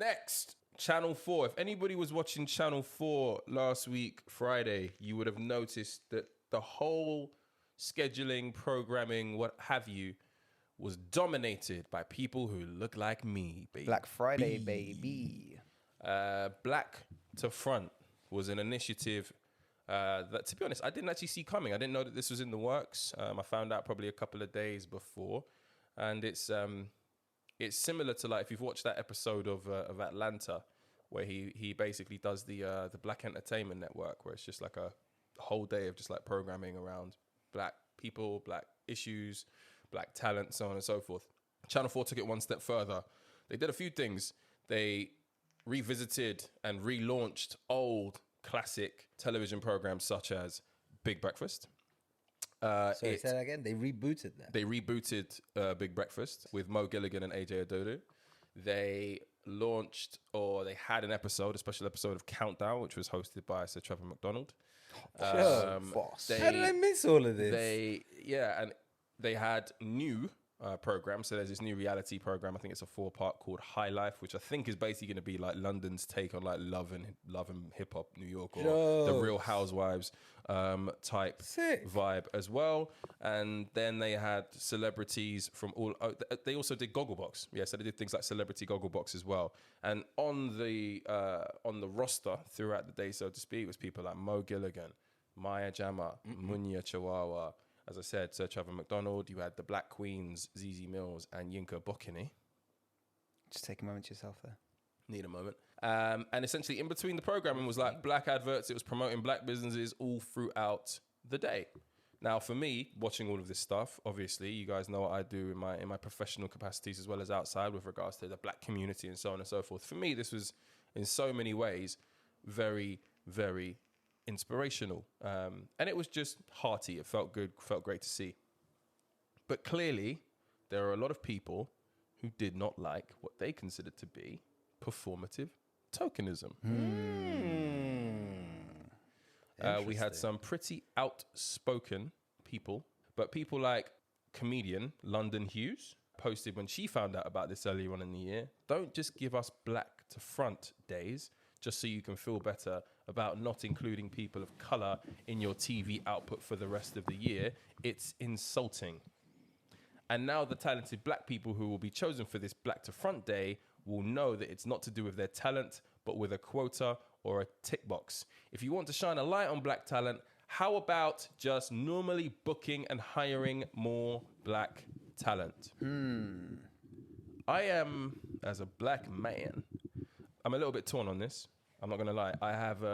Next, Channel 4. If anybody was watching Channel 4 last week, Friday, you would have noticed that the whole scheduling, programming, what have you, was dominated by people who look like me, baby. Black Friday, baby. Black to Front was an initiative that, to be honest, I didn't actually see coming. I didn't know that this was in the works. I found out probably a couple of days before. And it's similar to, like, if you've watched that episode of Atlanta, where he basically does the Black Entertainment Network, where it's just like a whole day of just like programming around black people, black issues, black talent, so on and so forth. Channel 4 took it one step further. They did a few things. They revisited and relaunched old classic television programs such as Big Breakfast. Sorry, say that again? They rebooted that. They rebooted Big Breakfast with Mo Gilligan and AJ Adodu. They launched, or they had a special episode of Countdown, which was hosted by Sir Trevor McDonald. Boss. How did I miss all of this? And they had new programs. So there's this new reality program. I think it's a 4-part called High Life, which I think is basically going to be like London's take on like love and hip hop New York, or the Real Housewives type vibe as well. And then they had celebrities from all. They also did Gogglebox. Yeah, so they did things like Celebrity Gogglebox as well. And on the roster throughout the day, so to speak, was people like Mo Gilligan, Maya Jama, Munya Chihuahua. As I said, Sir Trevor McDonald. You had the Black Queens, Zizi Mills, and Yinka Bokini. Just take a moment to yourself there. Need a moment. And essentially, in between the programming was like black adverts. It was promoting black businesses all throughout the day. Now, for me, watching all of this stuff, obviously, you guys know what I do in my professional capacities as well as outside with regards to the black community and so on and so forth. For me, this was, in so many ways, very, very inspirational. And it was just hearty. It felt good, felt great to see. But clearly, there are a lot of people who did not like what they considered to be performative tokenism. We had some pretty outspoken people, but people like comedian London Hughes posted when she found out about this earlier on in the year, don't just give us black to front days just so you can feel better about not including people of color in your TV output for the rest of the year. It's insulting. And now the talented black people who will be chosen for this Black to Front Day will know that it's not to do with their talent, but with a quota or a tick box. If you want to shine a light on black talent, how about just normally booking and hiring more black talent? I am, as a black man, I'm a little bit torn on this. I'm not going to lie. I have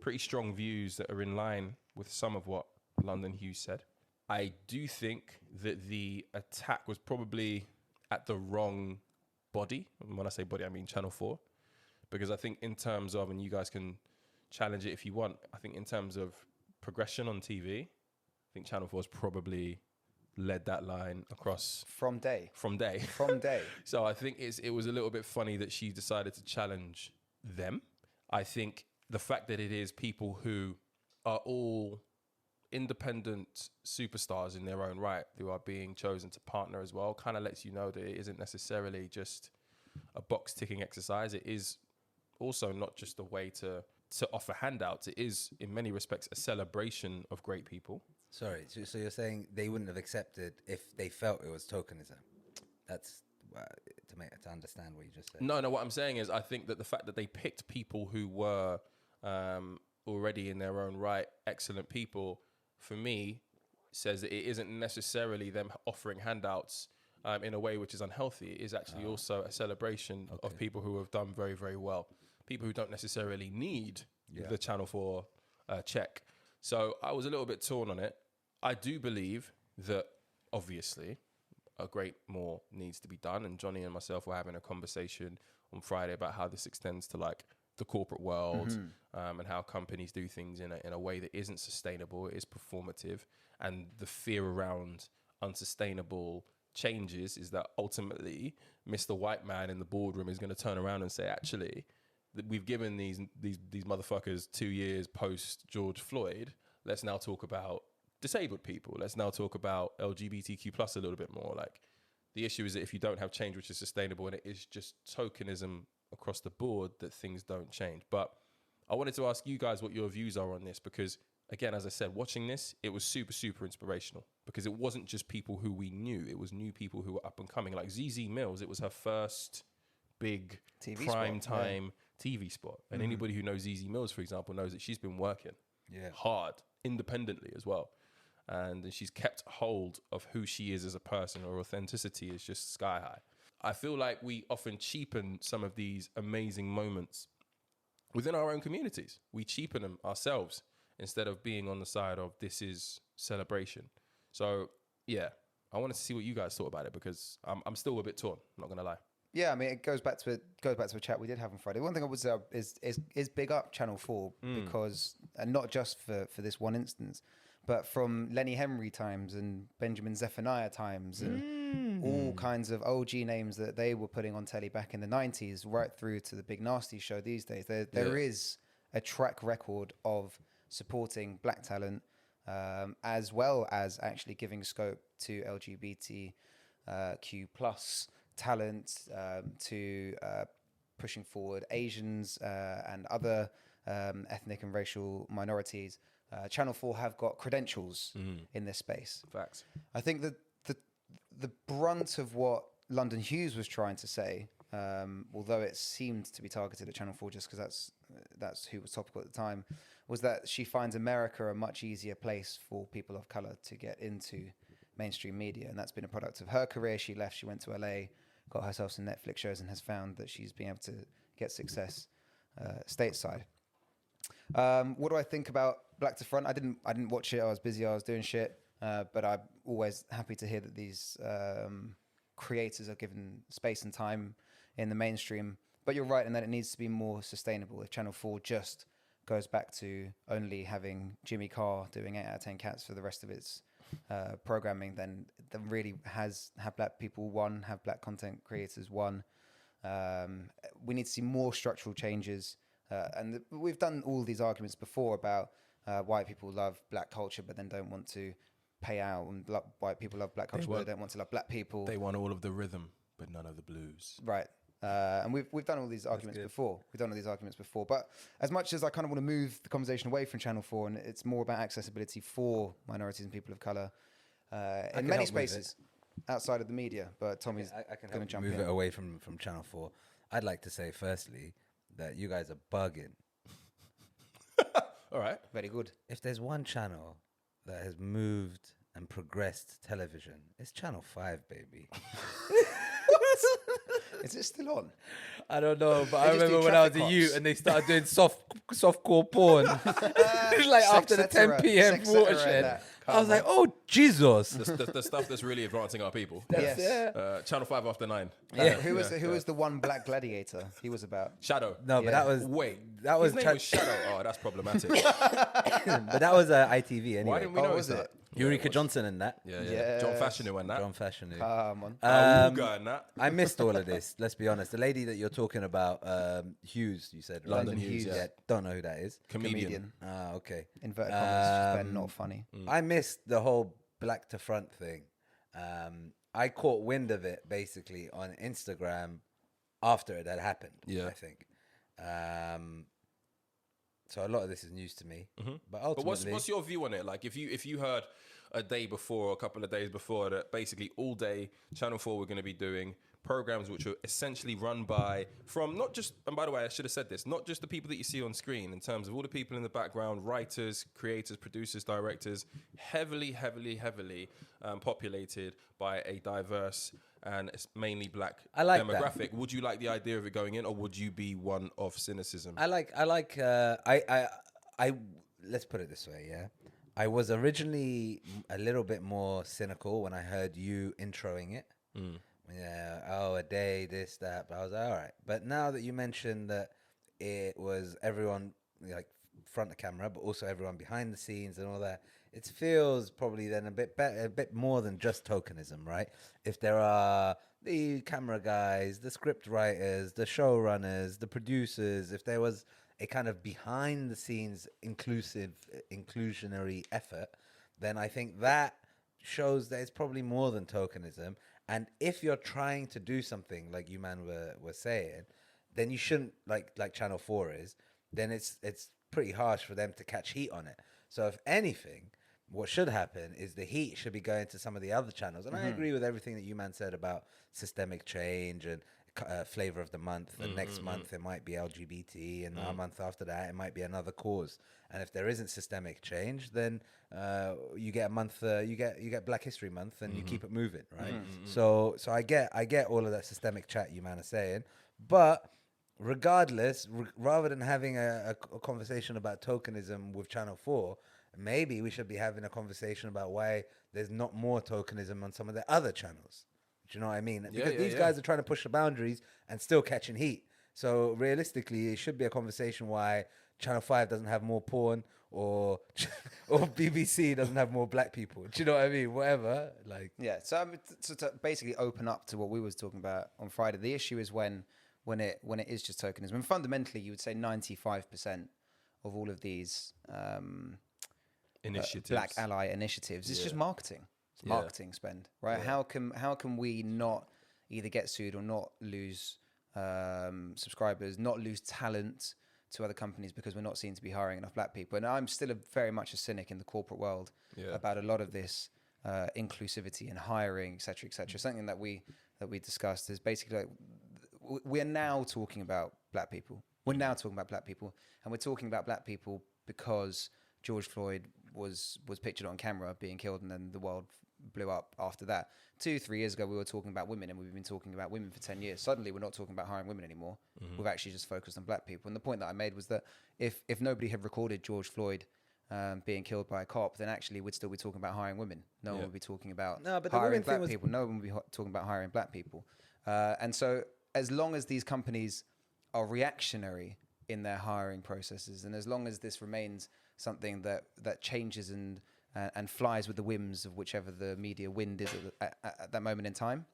pretty strong views that are in line with some of what London Hughes said. I do think that the attack was probably at the wrong body. And when I say body, I mean Channel 4. Because I think in terms of, and you guys can challenge it if you want, I think in terms of progression on TV, I think Channel 4 has probably led that line across. From day. So I think it was a little bit funny that she decided to challenge them. I think the fact that it is people who are all independent superstars in their own right who are being chosen to partner as well kind of lets you know that it isn't necessarily just a box ticking exercise. It is also not just a way to offer handouts. It is in many respects a celebration of great people. Sorry, so you're saying they wouldn't have accepted if they felt it was tokenism? That's to understand what you just said. No, what I'm saying is I think that the fact that they picked people who were already in their own right excellent people, for me, says that it isn't necessarily them offering handouts in a way which is unhealthy. It is actually also a celebration of people who have done very, very well. People who don't necessarily need the Channel 4 check. So I was a little bit torn on it. I do believe that, obviously, a great more needs to be done. And Johnny and myself were having a conversation on Friday about how this extends to like the corporate world and how companies do things in a way that isn't sustainable, it is performative. And the fear around unsustainable changes is that ultimately Mr. White Man in the boardroom is going to turn around and say, actually, we've given these motherfuckers 2 years post George Floyd. Let's now talk about disabled people. Let's now talk about LGBTQ plus a little bit more. Like, the issue is that if you don't have change which is sustainable and it is just tokenism across the board that things don't change. But I wanted to ask you guys what your views are on this, because again, as I said, watching this, it was super, super inspirational, because it wasn't just people who we knew. It was new people who were up and coming. Like ZZ Mills, it was her first big TV prime spot, time TV spot. And anybody who knows ZZ Mills, for example, knows that she's been working hard, independently as well. And she's kept hold of who she is as a person. Her authenticity is just sky high. I feel like we often cheapen some of these amazing moments within our own communities. We cheapen them ourselves instead of being on the side of this is celebration. So yeah, I wanted to see what you guys thought about it, because I'm still a bit torn, I'm not gonna lie. Yeah, I mean, it goes back to a chat we did have on Friday. One thing I would say is big up Channel 4 because, and not just for this one instance, but from Lenny Henry times and Benjamin Zephaniah times and all kinds of OG names that they were putting on telly back in the 90s, right through to the Big Nasty show these days. There is a track record of supporting black talent, as well as actually giving scope to LGBTQ plus talent, to pushing forward Asians and other ethnic and racial minorities. Channel 4 have got credentials in this space. Facts. I think that the brunt of what London Hughes was trying to say, although it seemed to be targeted at Channel 4 just because that's who was topical at the time, was that she finds America a much easier place for people of color to get into mainstream media. And that's been a product of her career. She left, she went to LA, got herself some Netflix shows, and has found that she's been able to get success stateside. What do I think about Black to Front? I didn't watch it. I was busy. I was doing shit. But I'm always happy to hear that these creators are given space and time in the mainstream. But you're right in that it needs to be more sustainable. If Channel 4 just goes back to only having Jimmy Carr doing 8 out of 10 Cats for the rest of its programming, then really have black people won, have black content creators won. We need to see more structural changes. And we've done all these arguments before about white people love black culture but then don't want to pay out, and white people love black culture but they don't want to love black people. They want all of the rhythm but none of the blues. Right. And we've done all these arguments before. But as much as I kind of want to move the conversation away from Channel 4, and it's more about accessibility for minorities and people of color in many spaces outside of the media. But Tommy's going to jump in. Move it away from Channel 4. I'd like to say, firstly, that you guys are bugging. All right. Very good. If there's one channel that has moved and progressed television, it's Channel 5, baby. Is it still on? I don't know, but I remember when I was a youth and they started doing softcore porn. Like after the 10 p.m. watershed. I was like, oh, Jesus. The stuff that's really advancing our people. Yes. Channel 5 after 9. Who was the one black gladiator he was about? Shadow. No, but that was... that was his name was Shadow. Oh, that's problematic. But that was ITV anyway. Why didn't we notice that? Eureka Johnson and that. Yeah. John Fashanu and that. John Fashanu. Come on. Awuga and that. I missed all of this, let's be honest. The lady that you're talking about, Hughes, you said. Right? London Hughes, yeah. Don't know who that is. Comedian. Ah, okay. Inverted commas, just been not funny. I missed the whole Black to Front thing. I caught wind of it basically on Instagram after it had happened, I think. So a lot of this is news to me. But ultimately... But what's your view on it? Like, if you heard a day before or a couple of days before that basically all day Channel 4 were going to be doing programs which are essentially run by, from not just, and by the way, I should have said this, not just the people that you see on screen in terms of all the people in the background, writers, creators, producers, directors, heavily populated by a diverse and it's mainly black demographic. That. Would you like the idea of it going in, or would you be one of cynicism? I let's put it this way, yeah. I was originally a little bit more cynical when I heard you introing it. Yeah, oh, a day, this, that. But I was like, all right. But now that you mentioned that it was everyone like front of camera, but also everyone behind the scenes and all that, it feels probably then a bit better, a bit more than just tokenism, right? If there are the camera guys, the script writers, the showrunners, the producers, if there was a kind of behind the scenes inclusionary effort, then I think that shows that it's probably more than tokenism. And if you're trying to do something like you man were saying, then you shouldn't, like Channel 4 is, then it's pretty harsh for them to catch heat on it. So if anything, what should happen is the heat should be going to some of the other channels. And I agree with everything that you, man, said about systemic change and flavor of the month. And next month it might be LGBT, and a month after that it might be another cause. And if there isn't systemic change, then you get a month, you get Black History Month, and you keep it moving, right? So I get all of that systemic chat you, man, are saying, but regardless, rather than having a conversation about tokenism with Channel 4, maybe we should be having a conversation about why there's not more tokenism on some of the other channels. Do you know what I mean? Because these guys are trying to push the boundaries and still catching heat. So realistically, it should be a conversation why Channel 5 doesn't have more porn, or BBC doesn't have more black people. Do you know what I mean? Whatever. Like, yeah. So to basically open up to what we was talking about on Friday, the issue is when it is just tokenism. And fundamentally, you would say 95% of all of these initiatives, Black ally initiatives, it's just marketing. It's marketing spend, right? How can we not either get sued or not lose subscribers, not lose talent to other companies because we're not seen to be hiring enough black people? And I'm still very much a cynic in the corporate world about a lot of this inclusivity and hiring, et cetera, et cetera. Something that we discussed is basically like, we're now talking about black people. We're now talking about black people, and we're talking about black people because George Floyd was pictured on camera being killed, and then the world blew up after that. 2-3 years ago, we were talking about women, and we've been talking about women for 10 years. Suddenly, we're not talking about hiring women anymore. We've actually just focused on black people. And the point that I made was that if nobody had recorded George Floyd being killed by a cop, then actually we'd still be talking about hiring women. No one would be talking about hiring black people. No one would be talking about hiring black people. And so as long as these companies are reactionary in their hiring processes, and as long as this remains something that changes and flies with the whims of whichever the media wind is at that moment in time,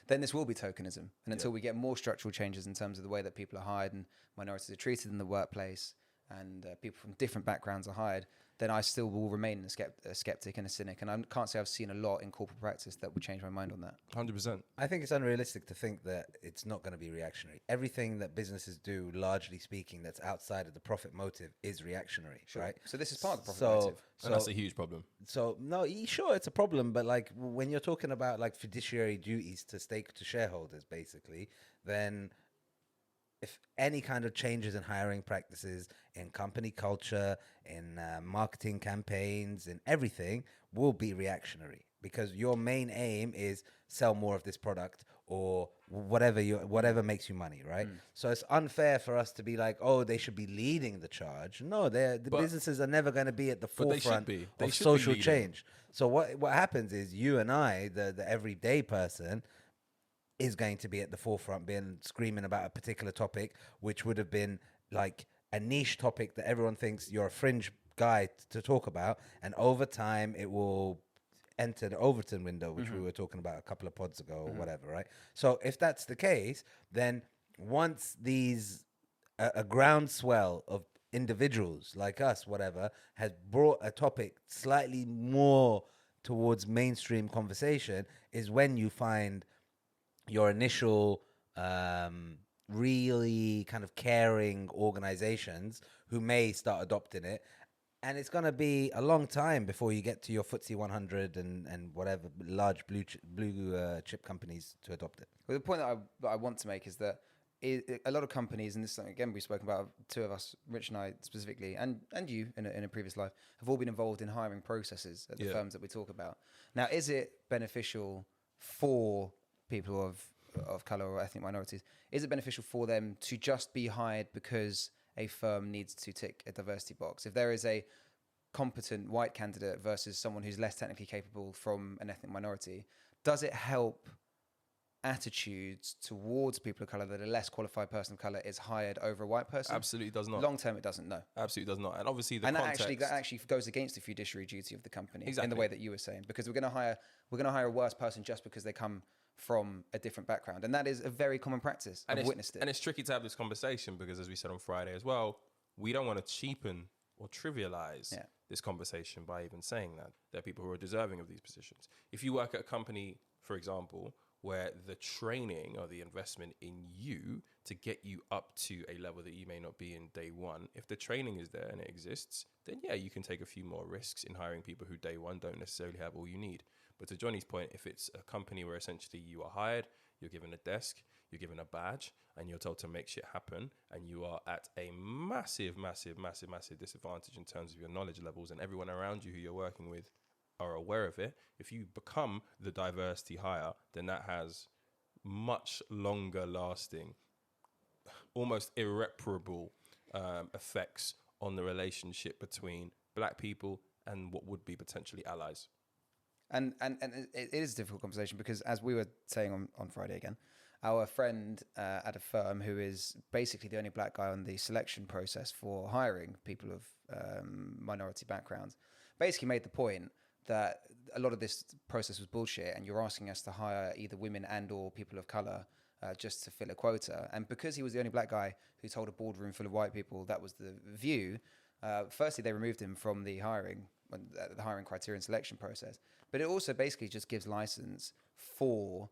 then this will be tokenism. And until we get more structural changes in terms of the way that people are hired and minorities are treated in the workplace, and people from different backgrounds are hired, then I still will remain a skeptic and a cynic. And I can't say I've seen a lot in corporate practice that would change my mind on that. 100%. I think it's unrealistic to think that it's not going to be reactionary. Everything that businesses do, largely speaking, that's outside of the profit motive is reactionary, right? So this is part of the profit motive. And that's a huge problem. So no, sure, it's a problem, but like when you're talking about like fiduciary duties to shareholders, basically, then if any kind of changes in hiring practices, in company culture, in marketing campaigns, in everything, will be reactionary, because your main aim is sell more of this product or whatever makes you money, right? So it's unfair for us to be like, oh, they should be leading the charge. No, the businesses are never going to be at the forefront of social change. So what happens is you and I, the everyday person, is going to be at the forefront, being screaming about a particular topic, which would have been like a niche topic that everyone thinks you're a fringe guy to talk about, and over time it will enter the Overton window, which we were talking about a couple of pods ago or whatever, right? So if that's the case, then once these a groundswell of individuals like us, whatever, has brought a topic slightly more towards mainstream conversation, is when you find your initial really kind of caring organizations who may start adopting it. And it's going to be a long time before you get to your FTSE 100 and whatever large blue chip companies to adopt it. Well, the point that I want to make is that a lot of companies, and this is something, again, we've spoken about, two of us, Rich and I specifically, and you in a previous life, have all been involved in hiring processes at the firms that we talk about. Now, is it beneficial for people of color or ethnic minorities? Is it beneficial for them to just be hired because a firm needs to tick a diversity box? If there is a competent white candidate versus someone who's less technically capable from an ethnic minority, does it help attitudes towards people of color that a less qualified person of color is hired over a white person? Absolutely does not. Long term, it doesn't. No, absolutely does not. And obviously, that actually goes against the fiduciary duty of the company in the way that you were saying, because we're going to hire a worse person just because they come from a different background, and that is a very common practice. I've witnessed it, and it's tricky to have this conversation because, as we said on Friday as well, we don't want to cheapen or trivialize this conversation by even saying that there are people who are deserving of these positions. If you work at a company, for example, where the training or the investment in you to get you up to a level that you may not be in day one, if the training is there and it exists, then yeah, you can take a few more risks in hiring people who day one don't necessarily have all you need. But to Johnny's point, if it's a company where essentially you are hired, you're given a desk, you're given a badge, and you're told to make shit happen, and you are at a massive disadvantage in terms of your knowledge levels, and everyone around you who you're working with are aware of it, if you become the diversity hire, then that has much longer lasting, almost irreparable effects on the relationship between black people and what would be potentially allies. And it is a difficult conversation because, as we were saying on Friday again, our friend at a firm who is basically the only black guy on the selection process for hiring people of minority backgrounds basically made the point that a lot of this process was bullshit, and you're asking us to hire either women and or people of color just to fill a quota. And because he was the only black guy who told a boardroom full of white people that was the view, firstly, they removed him from the hiring criteria and selection process. But it also basically just gives license for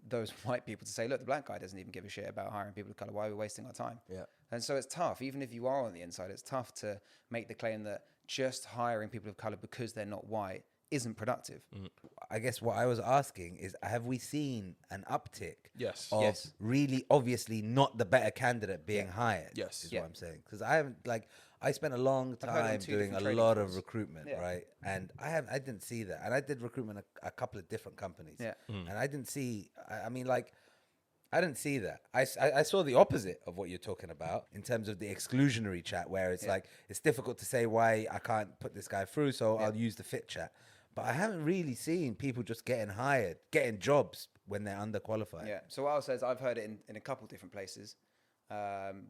those white people to say, look, the black guy doesn't even give a shit about hiring people of color. Why are we wasting our time? Yeah. And so it's tough, even if you are on the inside, it's tough to make the claim that just hiring people of color because they're not white isn't productive. I guess what I was asking is, have we seen an uptick Yes. of Yes. really obviously not the better candidate being hired? Yes. Is Yeah. what I'm saying. Because I spent a long I've heard it on time 2 doing a different lot trading of floors. recruitment, Yeah. right? And I didn't see that. And I did recruitment a couple of different companies. Yeah. And I didn't see, I didn't see that. I saw the opposite of what you're talking about in terms of the exclusionary chat, where it's like, it's difficult to say why I can't put this guy through, so I'll use the fit chat. But I haven't really seen people just getting hired, getting jobs when they're underqualified. Yeah. So what I'll say is I've heard it in a couple different places.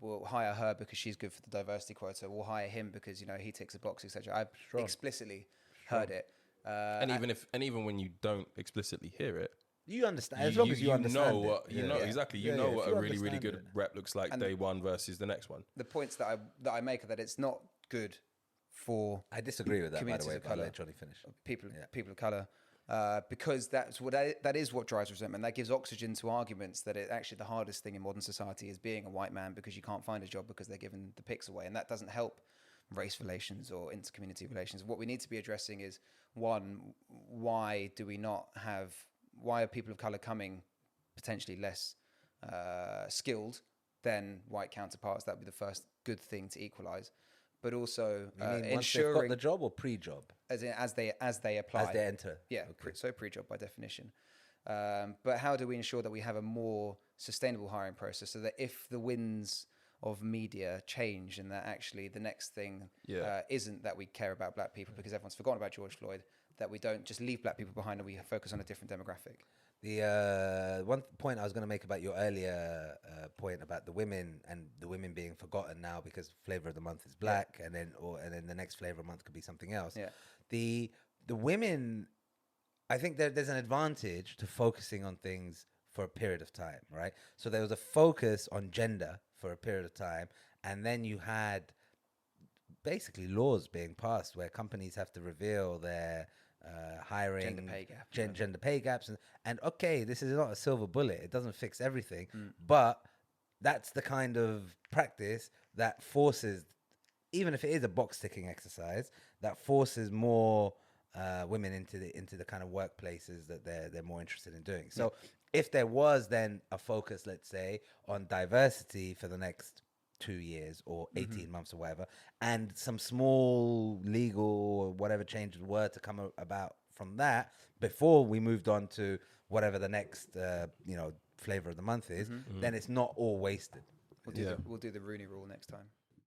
We'll hire her because she's good for the diversity quota. We'll hire him because, you know, he ticks a box, etc. I've explicitly heard it. And even when you don't explicitly hear it, You understand, as long as you understand know it. what you know exactly. You know if what you a really really understand good it. rep looks like day one versus the next one. The points that I make are that it's not good for I disagree with that, by the communities way, of but I'll colour. let Johnny finish. people of color, because that is what drives resentment. That gives oxygen to arguments that actually the hardest thing in modern society is being a white man because you can't find a job because they're giving the picks away, and that doesn't help race relations or inter-community relations. What we need to be addressing is, one, why are people of color coming potentially less skilled than white counterparts? That would be the first good thing to equalize. But also You mean once they've got ensuring the job or pre-job? as they apply, As they enter. yeah, so pre-job by definition. But how do we ensure that we have a more sustainable hiring process so that if the winds of media change and that actually the next thing isn't that we care about black people because everyone's forgotten about George Floyd, that we don't just leave black people behind and we focus on a different demographic? The one point I was going to make about your earlier point about the women and the women being forgotten now because flavor of the month is black, and then the next flavor of the month could be something else. Yeah. The women, I think there's an advantage to focusing on things for a period of time, right? So there was a focus on gender for a period of time, and then you had basically laws being passed where companies have to reveal their hiring gender pay gaps, and okay, this is not a silver bullet, it doesn't fix everything, but that's the kind of practice that forces, even if it is a box ticking exercise, that forces more women into the kind of workplaces that they're more interested in doing. So if there was then a focus, let's say, on diversity for the next 2 years or 18 months or whatever, and some small legal or whatever changes were to come about from that before we moved on to whatever the next flavor of the month is, then it's not all wasted. We'll do the Rooney Rule next time.